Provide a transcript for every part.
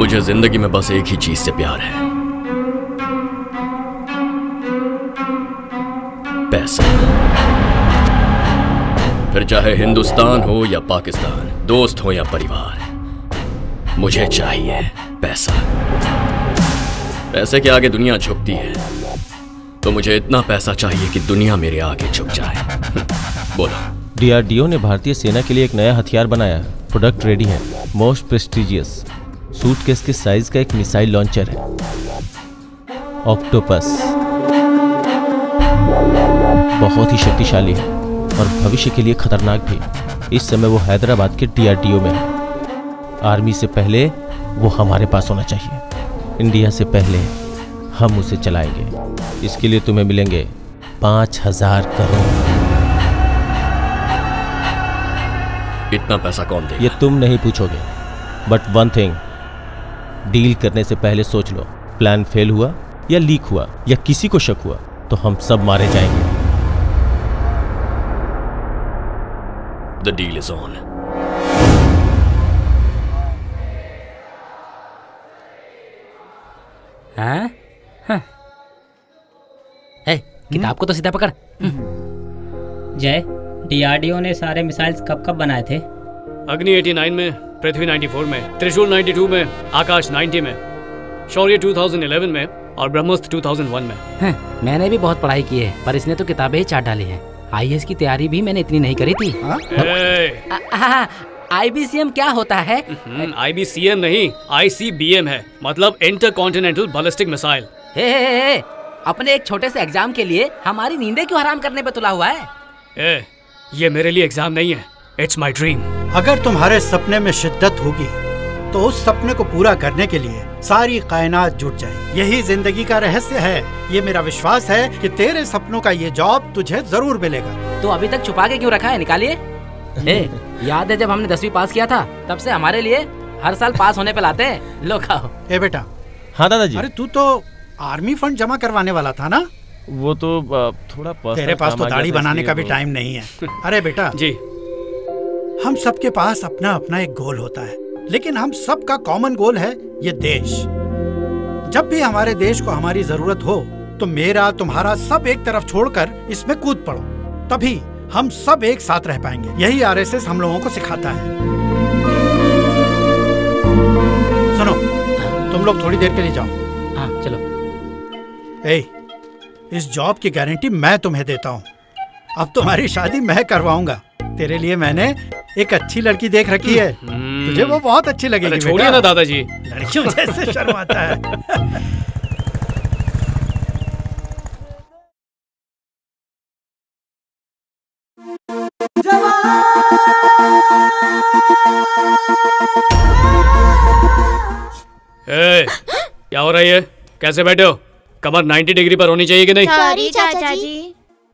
मुझे जिंदगी में बस एक ही चीज से प्यार है, पैसा। फिर चाहे हिंदुस्तान हो या पाकिस्तान, दोस्त हो या परिवार, मुझे चाहिए पैसा। पैसे के आगे दुनिया झुकती है, तो मुझे इतना पैसा चाहिए कि दुनिया मेरे आगे झुक जाए। बोलो। डीआरडीओ ने भारतीय सेना के लिए एक नया हथियार बनाया है। प्रोडक्ट रेडी है। मोस्ट प्रेस्टिजियस सूटकेस के साइज का एक मिसाइल लॉन्चर है, ऑक्टोपस। बहुत ही शक्तिशाली है और भविष्य के लिए खतरनाक भी। इस समय वो हैदराबाद के डीआरडीओ में है। आर्मी से पहले वो हमारे पास होना चाहिए। इंडिया से पहले हम उसे चलाएंगे। इसके लिए तुम्हें मिलेंगे 5000 करोड़। इतना पैसा कौन देगा? ये तुम नहीं पूछोगे, बट वन थिंग, डील करने से पहले सोच लो, प्लान फेल हुआ या लीक हुआ या किसी को शक हुआ तो हम सब मारे जाएंगे। The deal is on. हाँ? हाँ। किताब को तो सीधा पकड़। जय, डीआरडीओ ने सारे मिसाइल्स कब कब बनाए थे? अग्नि 89 में, पृथ्वी 94 में, त्रिशूल 92 में, आकाश 90 में, शौर्य 2011 में और ब्रह्मोस्त्र 2001 में। मैंने भी बहुत पढ़ाई की है, पर इसने तो किताबें ही चाट डाली हैं। आईएएस की तैयारी भी मैंने इतनी नहीं करी थी। आईबीसीएम क्या होता है? आईबीसीएम नहीं, आईसीबीएम है, मतलब इंटरकॉन्टिनेंटल बैलिस्टिक मिसाइल। अपने एक छोटे से एग्जाम के लिए हमारी नींदें क्यों हराम करने पे तुला हुआ है? ये मेरे लिए एग्जाम नहीं है, इट्स माई ड्रीम। अगर तुम्हारे सपने में शिद्दत होगी तो उस सपने को पूरा करने के लिए सारी कायनात जुट जाए। यही जिंदगी का रहस्य है। ये मेरा विश्वास है कि तेरे सपनों का ये जॉब तुझे जरूर मिलेगा। तो अभी तक छुपा के क्यों रखा है? निकालिए। याद है जब हमने 10वीं पास किया था, तब से हमारे लिए हर साल पास होने पे लाते हैं। लो खाओ। बेटा। हाँ दादाजी। अरे तू तो आर्मी फंड जमा करवाने वाला था ना? वो तो थोड़ा तेरे पास तो दाढ़ी बनाने का भी टाइम नहीं है। अरे बेटा जी, हम सबके पास अपना अपना एक गोल होता है, लेकिन हम सबका कॉमन गोल है ये देश। जब भी हमारे देश को हमारी जरूरत हो तो मेरा तुम्हारा सब एक तरफ छोड़कर इसमें कूद पड़ो, तभी हम सब एक साथ रह पाएंगे। यही आरएसएस हम लोगों को सिखाता है। सुनो, तुम लोग थोड़ी देर के लिए जाओ। हाँ चलो। इस जॉब की गारंटी मैं तुम्हें देता हूँ। अब तुम्हारी शादी मैं करवाऊंगा। तेरे लिए मैंने एक अच्छी लड़की देख रखी है, तुझे वो बहुत अच्छी लगेगी। छोड़िए ना दादाजी, लड़कियों जैसे शर्माता है। क्या हो रही है? कैसे बैठे हो? कमर 90 डिग्री पर होनी चाहिए कि नहीं? सॉरी चाचा जी।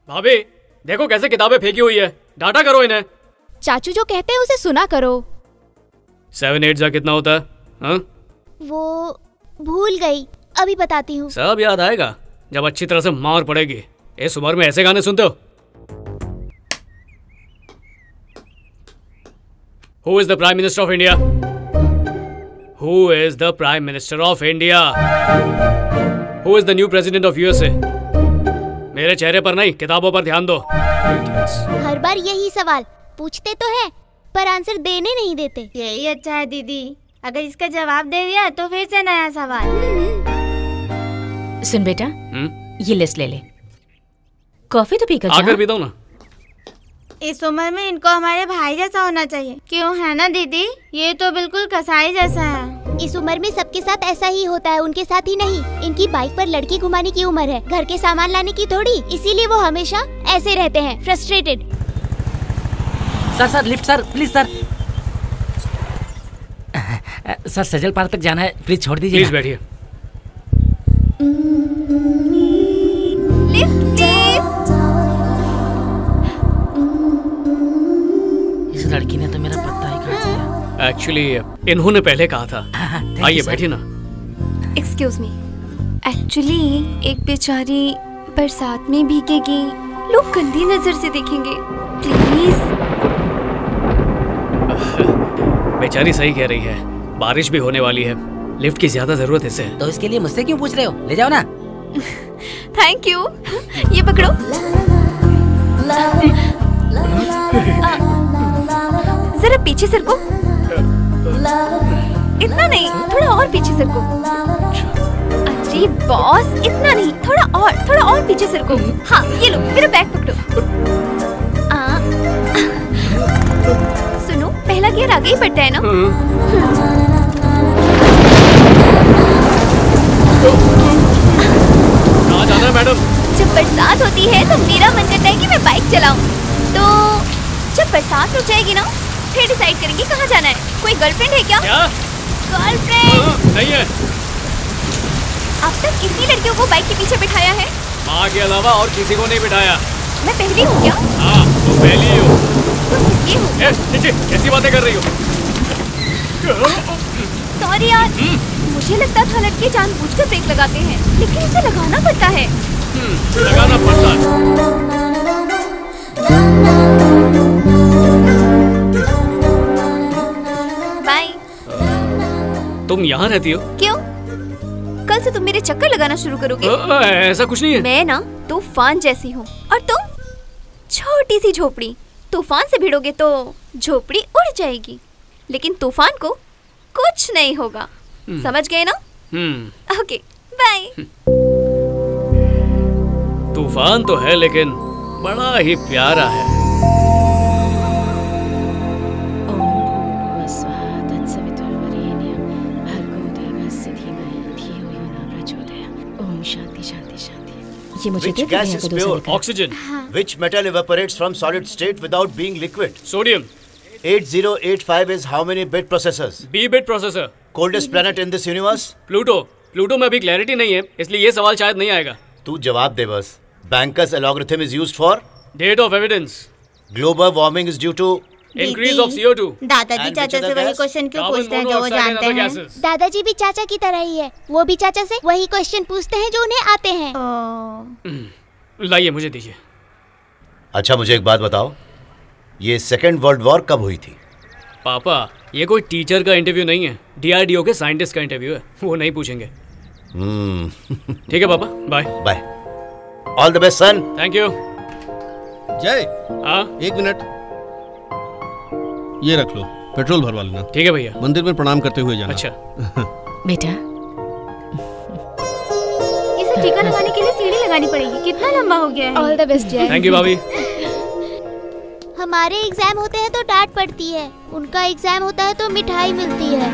भाभी देखो कैसे किताबें फेंकी हुई है, डांटा करो इन्हें। चाचू जो कहते हैं उसे सुना करो। 7 8 जा कितना होता है? हाँ? वो भूल गई, अभी बताती हूँ। सब याद आएगा जब अच्छी तरह से मार पड़ेगी। इस उम्र में ऐसे गाने सुनते हो? Who is the Prime Minister of India? Who is the Prime Minister of India? Who is the new President of USA? मेरे चेहरे पर नहीं, किताबों पर ध्यान दो। हर बार यही सवाल पूछते तो है, पर आंसर देने नहीं देते। यही अच्छा है दीदी, अगर इसका जवाब दे दिया तो फिर से नया सवाल। सुन बेटा, ये लिस्ट ले ले, कॉफी तो पीकर आकर भी दो ना। इस उम्र में इनको हमारे भाई जैसा होना चाहिए, क्यों है ना दीदी? ये तो बिल्कुल कसाई जैसा है। इस उम्र में सबके साथ ऐसा ही होता है, उनके साथ ही नहीं। इनकी बाइक पर लड़की घुमाने की उम्र है, घर के सामान लाने की थोड़ी। इसीलिए वो हमेशा ऐसे रहते हैं, frustrated. Sir lift sir, please sir. Sir Sajal park तक जाना है, प्लीज छोड़ दीजिए। प्लीज बैठिए। Lift please. इस लड़की ने तो मेरा पत्ता ही काट दिया। एक्चुअली इन्होंने पहले कहा था। आइए बैठिए ना। एक्सक्यूज मी, एक्चुअली एक बेचारी बरसात में भीगेगी, लोग गंदी नजर से देखेंगे, प्लीज। बेचारी सही कह रही है, बारिश भी होने वाली है, लिफ्ट की ज्यादा जरूरत इससे। तो इसके लिए मुझसे क्यों पूछ रहे हो? ले जाओ ना। Thank you. ये पकड़ो। जरा पीछे सरको। इतना नहीं, थोड़ा और पीछे सरको। अरे बॉस, इतना नहीं, थोड़ा और पीछे सरको। हाँ, ये लो, मेरा बैग पकड़ो। सुनो, पहला गियर आगे ही पड़ता है ना? कहाँ जाना है मैडम? जब बरसात होती है तो मेरा मन करता है कि मैं बाइक चलाऊं। तो जब बरसात रुक जाएगी ना, फिर डिसाइड करेंगे कहाँ जाना है। कोई गर्लफ्रेंड है क्या? गर्लफ्रेंड नहीं है। अब तक कितनी लड़कियों को बाइक के पीछे बिठाया है? माँ के अलावा और किसी को नहीं बिठाया। मैं पहली हूँ क्या? हाँ, तो पहली हो। ये हूँ। कैसी बातें कर रही हो? सॉरी यार, मुझे लगता था लड़के जानबूझकर ब्रेक लगाते हैं, लेकिन इसे लगाना पड़ता है। लगाना पड़ता है। बाय। तुम यहाँ रहती हो? क्यों? कल से तुम मेरे चक्कर लगाना शुरू करोगे? ऐसा कुछ नहीं है। मैं ना तूफान जैसी हूँ और तुम छोटी सी झोपड़ी। तूफान से भिड़ोगे तो झोपड़ी उड़ जाएगी, लेकिन तूफान को कुछ नहीं होगा। समझ गए ना? Okay, bye. तूफान तो है, लेकिन बड़ा ही प्यारा है। Which gas is pure? Oxygen. Which metal evaporates from solid state without being liquid? Sodium. 8085 is how many bit processors? B-bit processor. Coldest planet in this universe? Pluto. Pluto में अभी clarity नहीं है, इसलिए ये सवाल शायद नहीं आएगा। तू जवाब दे बस। Banker's algorithm is used for? Date of evidence. Global warming is due to? Increase of CO2. दादाजी चाचा से वही क्वेश्चन क्यों पूछते हैं जो वो जानते हैं? दादाजी भी चाचा की तरह ही है, वो भी चाचा से वही क्वेश्चन पूछते हैं जो उन्हें आते हैं। लाइए, मुझे दीजिए। अच्छा, मुझे एक बात बताओ, ये सेकेंड वर्ल्ड वॉर कब हुई थी? पापा, ये कोई टीचर का इंटरव्यू नहीं है, DRDO के साइंटिस्ट का इंटरव्यू है, वो नहीं पूछेंगे। ठीक है पापा, bye. Bye. All the best son. Thank you. जय। हाँ, एक मिनट, ये रख लो, पेट्रोल भरवा लेना। ठीक है भैया। मंदिर में प्रणाम करते हुए जाना। अच्छा। बेटा, इसे टीका लगाने के लिए सीढ़ी लगानी पड़ेगी। कितना लंबा हो गया है। ऑल द बेस्ट जय। थैंक यू भाभी। हमारे एग्जाम होते हैं तो डांट पड़ती है, उनका एग्जाम होता है तो मिठाई मिलती है।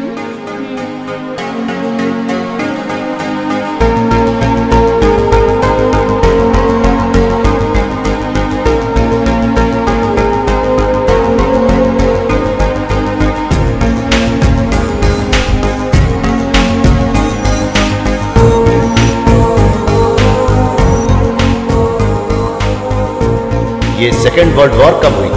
ये सेकेंड वर्ल्ड वॉर कब हुई?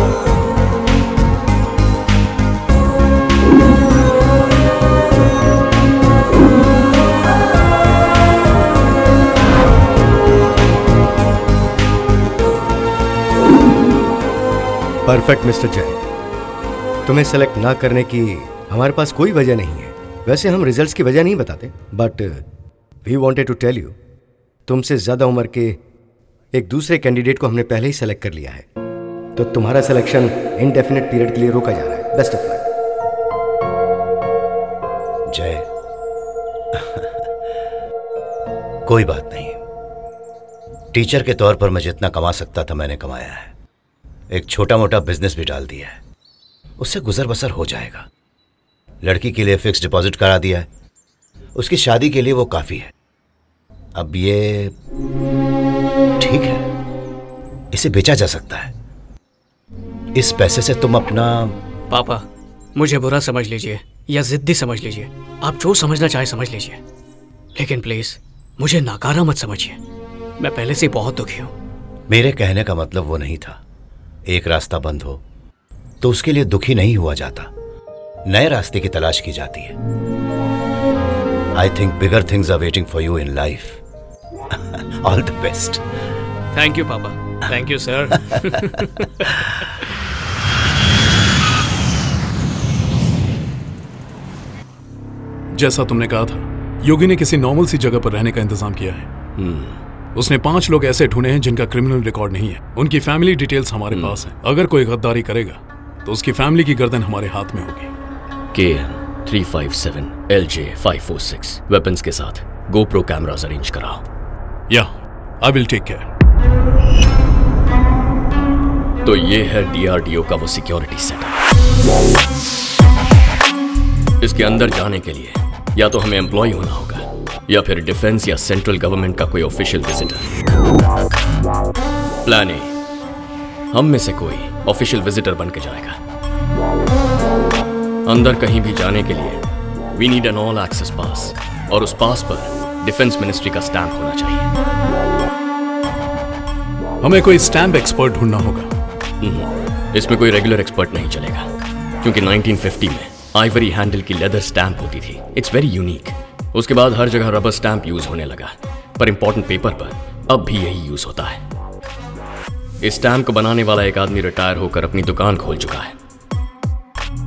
परफेक्ट मिस्टर जय, तुम्हें सेलेक्ट ना करने की हमारे पास कोई वजह नहीं है। वैसे हम रिजल्ट्स की वजह नहीं बताते, but we wanted to tell you, तुमसे ज्यादा उम्र के एक दूसरे कैंडिडेट को हमने पहले ही सेलेक्ट कर लिया है, तो तुम्हारा सिलेक्शन इनडेफिनेट पीरियड के लिए रोका जा रहा है। Best of luck. जय, कोई बात नहीं, टीचर के तौर पर मैं जितना कमा सकता था मैंने कमाया है। एक छोटा मोटा बिजनेस भी डाल दिया है, उससे गुजर बसर हो जाएगा। लड़की के लिए फिक्स डिपॉजिट करा दिया है, उसकी शादी के लिए वो काफी है। अब ये ठीक है, इसे बेचा जा सकता है। इस पैसे से तुम अपना... पापा, मुझे बुरा समझ लीजिए या जिद्दी समझ लीजिए, आप जो समझना चाहे समझ लीजिए, लेकिन प्लीज मुझे नाकारा मत समझिए। मैं पहले से बहुत दुखी हूं। मेरे कहने का मतलब वो नहीं था। एक रास्ता बंद हो तो उसके लिए दुखी नहीं हुआ जाता, नए रास्ते की तलाश की जाती है। I think bigger things are waiting for you in life. All the best. Thank you पापा। Thank you sir. जैसा तुमने कहा था, योगी ने किसी नॉर्मल सी जगह पर रहने का इंतजाम किया है। उसने 5 लोग ऐसे ढूंढे हैं जिनका क्रिमिनल रिकॉर्ड नहीं है। उनकी फैमिली डिटेल्स हमारे पास है। अगर कोई गद्दारी करेगा तो उसकी फैमिली की गर्दन हमारे हाथ में होगी। KN 357 LJ 546 वेपन्स के साथ GoPro कैमरास अरेंज कराओ। या आई विल टेक केयर। तो ये है DRDO का वो सिक्योरिटी सेटअप। इसके अंदर जाने के लिए या तो हमें एम्प्लॉय होना होगा या फिर डिफेंस या सेंट्रल गवर्नमेंट का कोई ऑफिशियल विजिटर। प्लान ए, हम में से कोई ऑफिशियल विजिटर बन के जाएगा। अंदर कहीं भी जाने के लिए we need an all access pass, और उस पास पर डिफेंस मिनिस्ट्री का स्टैंप होना चाहिए। हमें कोई स्टैंप एक्सपर्ट ढूंढना होगा। इसमें कोई रेगुलर एक्सपर्ट नहीं चलेगा, क्योंकि 1950 में आइवरी हैंडल की लेदर स्टैंप होती थी। It's very unique. उसके बाद हर जगह रबर स्टैंप यूज होने लगा, पर इंपॉर्टेंट पेपर पर अब भी यही यूज होता है। इस स्टैंप को बनाने वाला एक आदमी रिटायर होकर अपनी दुकान खोल चुका है।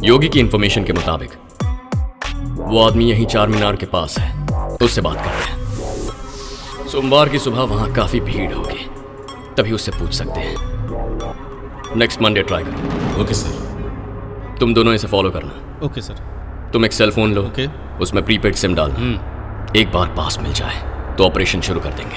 योगी की इंफॉर्मेशन के मुताबिक वो आदमी यहीं चार मीनार के पास है, उससे बात करते हैं। सोमवार की सुबह वहां काफी भीड़ होगी, तभी उससे पूछ सकते हैं। नेक्स्ट मंडे ट्राई करो। Okay sir. तुम दोनों इसे फॉलो करना। Okay sir. तुम एक सेल फोन लो, उसमें प्रीपेड सिम डालना। एक बार पास मिल जाए तो ऑपरेशन शुरू कर देंगे।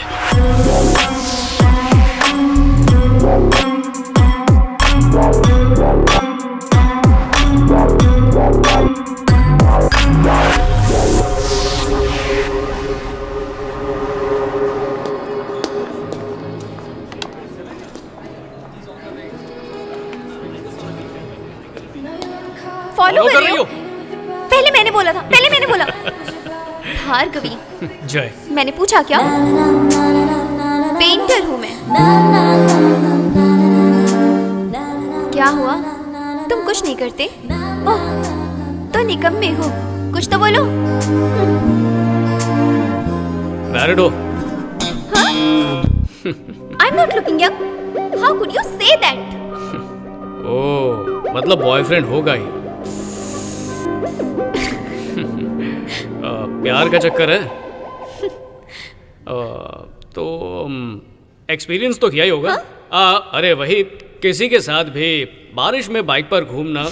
फॉलो कर रही हो? पहले मैंने बोला था, पहले मैंने बोला। भार्गवी, जय। मैंने पूछा क्या? पेंटर हूँ मैं। क्या हुआ? तुम कुछ नहीं करते? ओह, तो निकम्मे हो। कुछ तो बोलो। मैरिड हो? हाँ? I'm not looking young. How could you say that? ओह, मतलब बॉयफ्रेंड होगा ही। प्यार का चक्कर है। तो एक्सपीरियंस तो किया ही होगा। अरे वही, किसी के साथ भी बारिश में बाइक पर घूमना।